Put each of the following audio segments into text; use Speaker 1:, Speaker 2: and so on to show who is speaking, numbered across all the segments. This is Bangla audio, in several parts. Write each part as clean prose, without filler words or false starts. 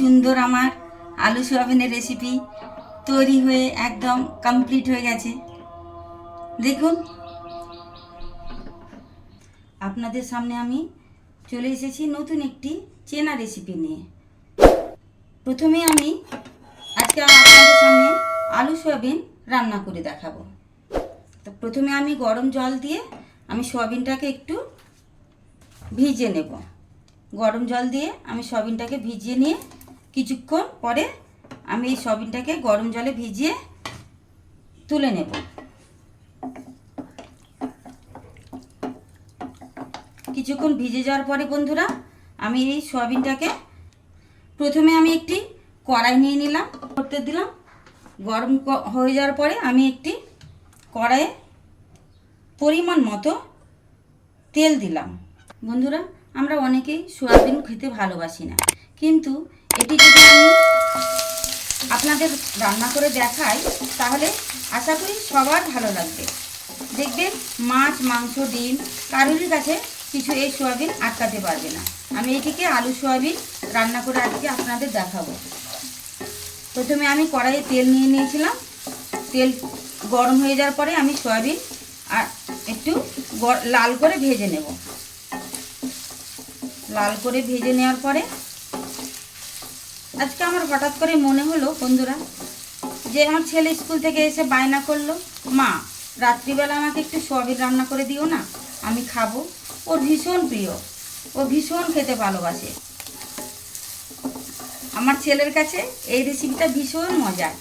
Speaker 1: সুন্দর আমার আলু সোয়াবিনের রেসিপি তৈরি হয়ে একদম কমপ্লিট হয়ে গেছে। দেখুন, আপনাদের সামনে আমি চলে এসেছি নতুন একটি চেনা রেসিপি নিয়ে। প্রথমে আমি আজকে আপনাদের সামনে আলু সোয়াবিন রান্না করে দেখাবো। তো প্রথমে আমি গরম জল দিয়ে আমি সোয়াবিনটাকে একটু ভিজিয়ে নেব। গরম জল দিয়ে আমি সোয়াবিনটাকে ভিজিয়ে নিয়ে কিছুক্ষণ পরে আমি এই সোয়াবিনটাকে গরম জলে ভিজিয়ে তুলে নেব। কিছুক্ষণ ভিজে যাওয়ার পরে বন্ধুরা, আমি এই সোয়াবিনটাকে প্রথমে আমি একটি কড়াই নিয়ে নিলাম, করতে দিলাম। গরম হয়ে যাওয়ার পরে আমি একটি কড়াইয়ে পরিমাণ মতো তেল দিলাম। বন্ধুরা, আমরা অনেকেই সোয়াবিন খেতে ভালোবাসি না, কিন্তু এটি যদি আমি আপনাদের রান্না করে দেখাই তাহলে আশা করি সবার ভালো লাগবে। দেখবেন মাছ, মাংস, ডিম কারোরই কাছে কিছু এই সোয়াবিন আটকাতে পারবে না। আমি এটিকে আলু সোয়াবিন রান্না করে আজকে আপনাদের দেখাবো। প্রথমে আমি কড়াইয়ে তেল নিয়ে নিয়েছিলাম। তেল গরম হয়ে যাওয়ার পরে আমি সোয়াবিন আর একটু লাল করে ভেজে নেব। লাল করে ভেজে নেওয়ার পরে আজকে আমার হঠাৎ করে মনে হলো বন্ধুরা, যে আমার ছেলে স্কুল থেকে এসে বায়না করলো, মা রাত্রিবেলা আমাকে একটু সোয়াবিন রান্না করে দিও না, আমি খাবো। ওর ভীষণ প্রিয়, ও ভীষণ খেতে ভালোবাসে। আমার ছেলের কাছে এই রেসিপিটা ভীষণ মজার।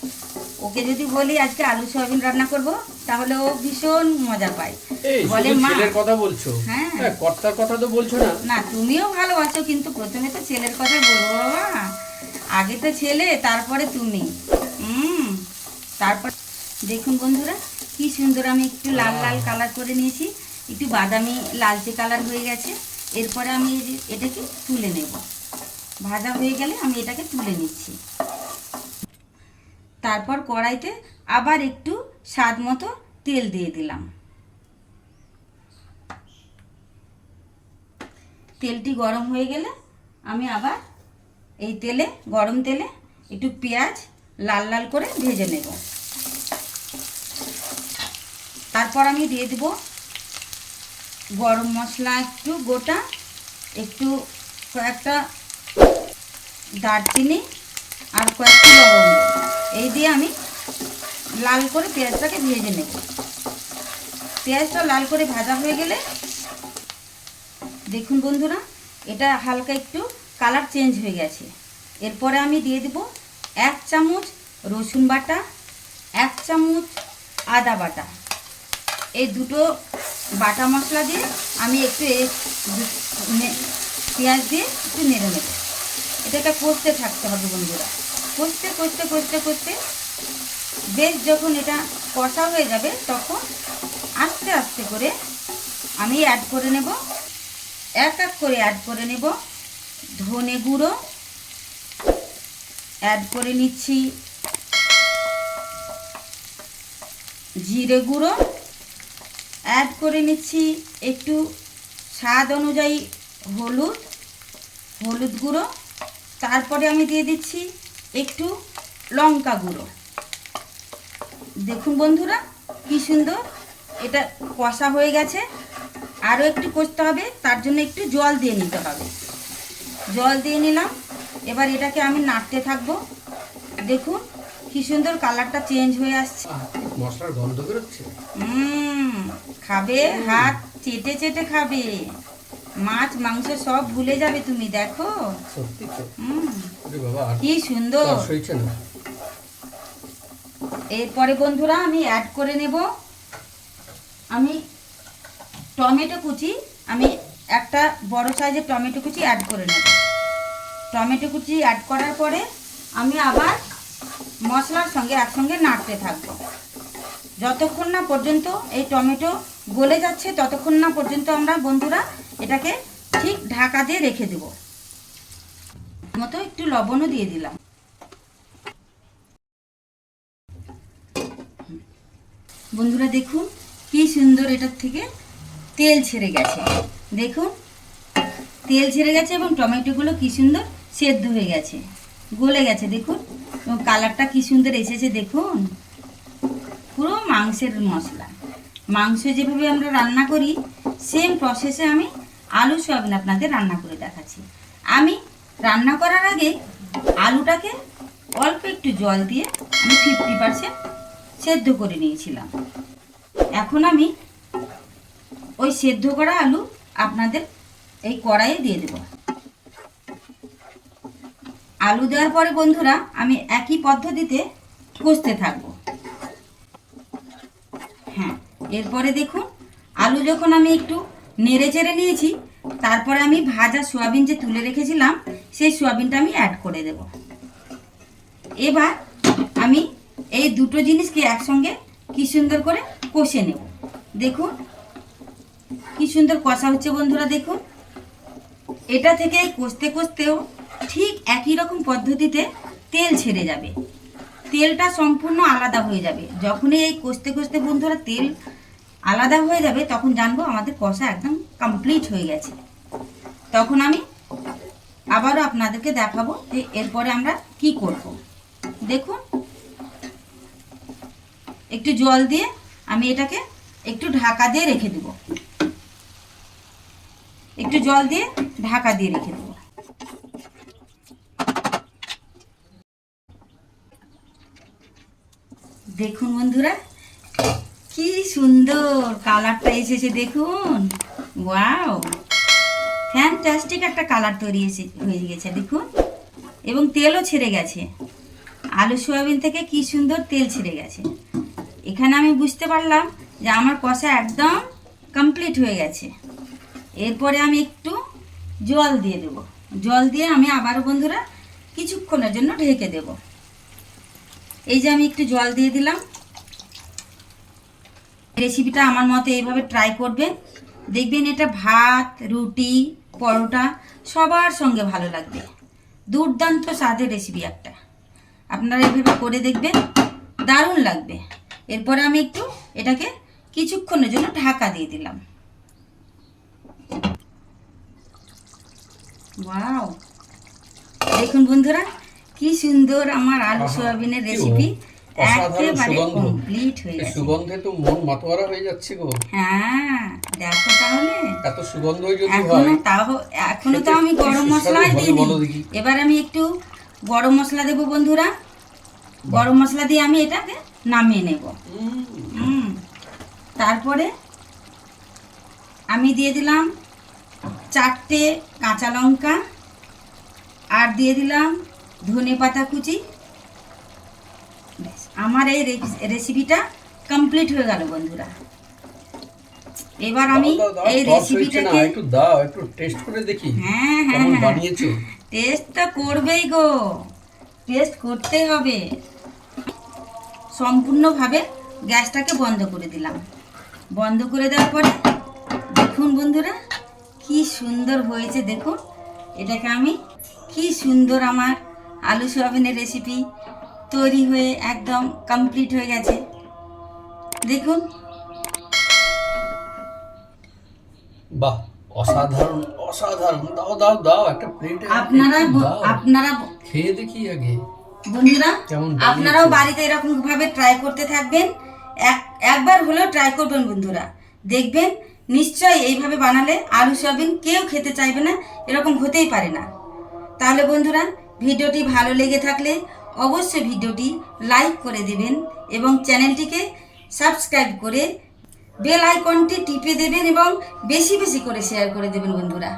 Speaker 1: ওকে যদি বলি আজকে আলু সোয়াবিন রান্না করব, তাহলে ও ভীষণ মজা পায়। বলে মা,
Speaker 2: ছেলের কথা বলছো?
Speaker 1: হ্যাঁ,
Speaker 2: কর্তার কথা তো বলছো না?
Speaker 1: না, তুমিও ভালোবাসো, কিন্তু প্রথমে তো ছেলের কথা বলবো বাবা। আগে তো ছেলে, তারপরে তুমি। তারপর দেখুন বন্ধুরা, কি সুন্দর আমি একটু লাল লাল কালার করে নিয়েছি, একটু বাদামি লালচে কালার হয়ে গেছে। এরপরে আমি এটাকে তুলে নেব। ভাজা হয়ে গেলে আমি এটাকে তুলে নিচ্ছি। তারপর কড়াইতে আবার একটু স্বাদ মতো তেল দিয়ে দিলাম। তেলটি গরম হয়ে গেলে আমি আবার এই তেলে, গরম তেলে একটু পেঁয়াজ লাল লাল করে ভেজে নেব। তারপর আমি দিয়ে দেব গরম মশলা একটু গোটা, একটু কয়েকটা দারচিনি আর কয়েকটা লবঙ্গ, এই দিয়ে আমি লাল করে পেঁয়াজটাকে ভেজে নেব। পেঁয়াজটা লাল করে ভাজা হয়ে গেলে দেখুন বন্ধুরা, এটা হালকা একটু কালার চেঞ্জ হয়ে গেছে। এরপরে আমি দিয়ে দেব 1 চামচ রসুন বাটা, 1 চামচ আদা বাটা। এই দুটো বাটা মশলা দিয়ে আমি একটু পেঁয়াজ দিয়ে একটু নেড়ে নেব। এটাকে কষতে থাকতে হবে বন্ধুরা, কষতে কষতে কষতে কষতে বেশ যখন এটা কষা হয়ে যাবে, তখন আস্তে আস্তে করে আমি অ্যাড করে নেব, এক এক করে অ্যাড করে নেব ধনে গুঁড়ো, অ্যাড করে নিচ্ছি জিরে গুঁড়ো, অ্যাড করে নিচ্ছি একটু স্বাদ অনুযায়ী হলুদ গুঁড়ো। তারপরে আমি দিয়ে দিচ্ছি একটু লঙ্কা গুঁড়ো। দেখুন বন্ধুরা, কি সুন্দর এটা কষা হয়ে গেছে। আরও একটু কষতে হবে, তার জন্য একটু জল দিয়ে নিতে হবে। জল দিয়ে নিলাম। এবার এটাকে আমি নাড়তে থাকবো। দেখুন কি সুন্দর কালারটা চেঞ্জ হয়ে আসছে।
Speaker 2: মশলার গন্ধ বেরোচ্ছে।
Speaker 1: খাবে, হাত চেটে চেটে খাবে, মাছ মাংস সব ভুলে যাবে তুমি। দেখো
Speaker 2: সত্যি তো,
Speaker 1: কি সুন্দর। এরপরে বন্ধুরা আমি অ্যাড করে নেব আমি টমেটো কুচি। আমি একটা বড় সাইজের টমেটো কুচি অ্যাড করে নেব। টমেটো কুচি অ্যাড করার পরে আমি আবার মশলার সঙ্গে একসঙ্গে নাড়তে থাকবো যতক্ষণ না পর্যন্ত এই টমেটো গলে যাচ্ছে, ততক্ষণ না পর্যন্ত আমরা বন্ধুরা এটাকে ঠিক ঢাকা দিয়ে রেখে দেব। মতো একটু লবণও দিয়ে দিলাম। বন্ধুরা দেখুন কি সুন্দর এটার থেকে তেল ছেড়ে গেছে। দেখুন তেল ছেড়ে গেছে এবং টমেটোগুলো কি সুন্দর সেদ্ধ হয়ে গেছে। গলে গেছে দেখুন, এবং কালারটা কি সুন্দর এসেছে দেখুন। পুরো মাংসের মশলা, মাংস যেভাবে আমরা রান্না করি সেম প্রসেসে আমি আলু সয়াবিন আপনাদের রান্না করে দেখাচ্ছি। আমি রান্না করার আগে আলুটাকে অল্প একটু জল দিয়ে আমি 50% সেদ্ধ করে নিয়েছিলাম। এখন আমি ওই সেদ্ধ করা আলু আপনাদের এই কড়াইয়ে দিয়ে দেব। আলু দেওয়ার পরে বন্ধুরা আমি একই পদ্ধতিতে কষতে থাকবো। হ্যাঁ, এরপরে দেখুন আলু যখন আমি একটু নেড়ে চেড়ে নিয়েছি, তারপরে আমি ভাজা সয়াবিন যে তুলে রেখেছিলাম সেই সয়াবিনটা আমি অ্যাড করে দেব। এবার আমি এই দুটো জিনিসকে একসঙ্গে কি সুন্দর করে কষে নেব। দেখুন কি সুন্দর কষা হচ্ছে বন্ধুরা। দেখুন এটা থেকে কষতে কষতেও ঠিক একই রকম পদ্ধতিতে তেল ছেড়ে যাবে, তেলটা সম্পূর্ণ আলাদা হয়ে যাবে। যখনই এই কষতে কষতে বন্ধুরা তেল আলাদা হয়ে যাবে তখন জানবো আমাদের কষা একদম কমপ্লিট হয়ে গেছে। তখন আমি আবারও আপনাদেরকে দেখাবো যে এরপরে আমরা কি করব। দেখুন একটু জল দিয়ে আমি এটাকে একটু ঢাকা দিয়ে রেখে দেব, একটু জল দিয়ে ঢাকা দিয়ে রেখে দেব। দেখুন বন্ধুরা কি সুন্দর কালারটা এসেছে দেখুন। ওয়াও, ফ্যান্টাস্টিক একটা কালার তৈরি হয়ে গেছে দেখুন, এবং তেলও ছেড়ে গেছে। আলু সয়াবিন থেকে কি সুন্দর তেল ছেড়ে গেছে। এখানে আমি বুঝতে পারলাম যে আমার কষা একদম কমপ্লিট হয়ে গেছে। এরপরে আমি একটু জল দিয়ে দেব। জল দিয়ে আমি আবারও বন্ধুরা কিছুক্ষণের জন্য ঢেকে দেব। এই যে আমি একটু জল দিয়ে দিলাম। রেসিপিটা আমার মতে এইভাবে ট্রাই করবেন, দেখবেন এটা ভাত, রুটি, পরোটা সবার সঙ্গে ভালো লাগবে। দুর্দান্ত স্বাদের রেসিপি একটা, আপনারা এইভাবে করে দেখবেন, দারুণ লাগবে। এরপরে আমি একটু এটাকে কিছুক্ষণের জন্য ঢাকা দিয়ে দিলাম। ওয়াও, দেখুন বন্ধুরা কি সুন্দর আমার আলু সয়াবিনের রেসিপি একেবারে কমপ্লিট হয়ে গেছে।
Speaker 2: সুগন্ধে তো মন মাতোয়ারা হয়ে যাচ্ছে গো।
Speaker 1: হ্যাঁ দেখো তাহলে,
Speaker 2: এত সুগন্ধই যদি হয়।
Speaker 1: এখনো তো আমি গরম মশলাই দিইনি। এবার আমি একটু গরম মশলা দেবো বন্ধুরা। গরম মশলা দিয়ে আমি এটাকে নামিয়ে নেব। তারপরে আমি দিয়ে দিলাম 4টে কাঁচা লঙ্কা, আর দিয়ে দিলাম ধনেপাতা কুচি। আমার এই রেসিপিটা কমপ্লিট হয়ে গেল বন্ধুরা। এবার আমি এই রেসিপিটাকে
Speaker 2: একটু দাও, একটু টেস্ট করে দেখি।
Speaker 1: হ্যাঁ হ্যাঁ
Speaker 2: কেমন বানিয়েছো।
Speaker 1: টেস্ট তো করবেই গো, টেস্ট করতে হবে। সম্পূর্ণভাবে গ্যাসটাকে বন্ধ করে দিলাম। বন্ধ করে দেওয়ার পরে দেখুন বন্ধুরা কি সুন্দর হয়েছে। দেখুন এটাকে আমি কি সুন্দর আমার আলু সয়াবিনের রেসিপি তৈরি হয়ে একদম কমপ্লিট হয়ে গেছে। দেখুন
Speaker 2: বাহ, অসাধারণ অসাধারণ। দাও দাও দাও একটা প্লেটে।
Speaker 1: আপনারা
Speaker 2: খেয়ে দেখি আগে
Speaker 1: বন্ধুরা,
Speaker 2: কেমন
Speaker 1: আপনারাও বাড়িতে এরকম ভাবে ট্রাই করতে থাকবেন। একবার হলেও ট্রাই করবেন বন্ধুরা, দেখবেন নিশ্চয়ই এইভাবে বানালে আলু সয়াবিন কেউ খেতে চাইবে না, এরকম হতেই পারে না। তাহলে বন্ধুরা ভিডিওটি ভালো লেগে থাকলে অবশ্যই ভিডিওটি লাইক করে দেবেন এবং চ্যানেলটিকে সাবস্ক্রাইব করে বেল আইকনটি টিপে দেবেন এবং বেশি বেশি করে শেয়ার করে দেবেন বন্ধুরা।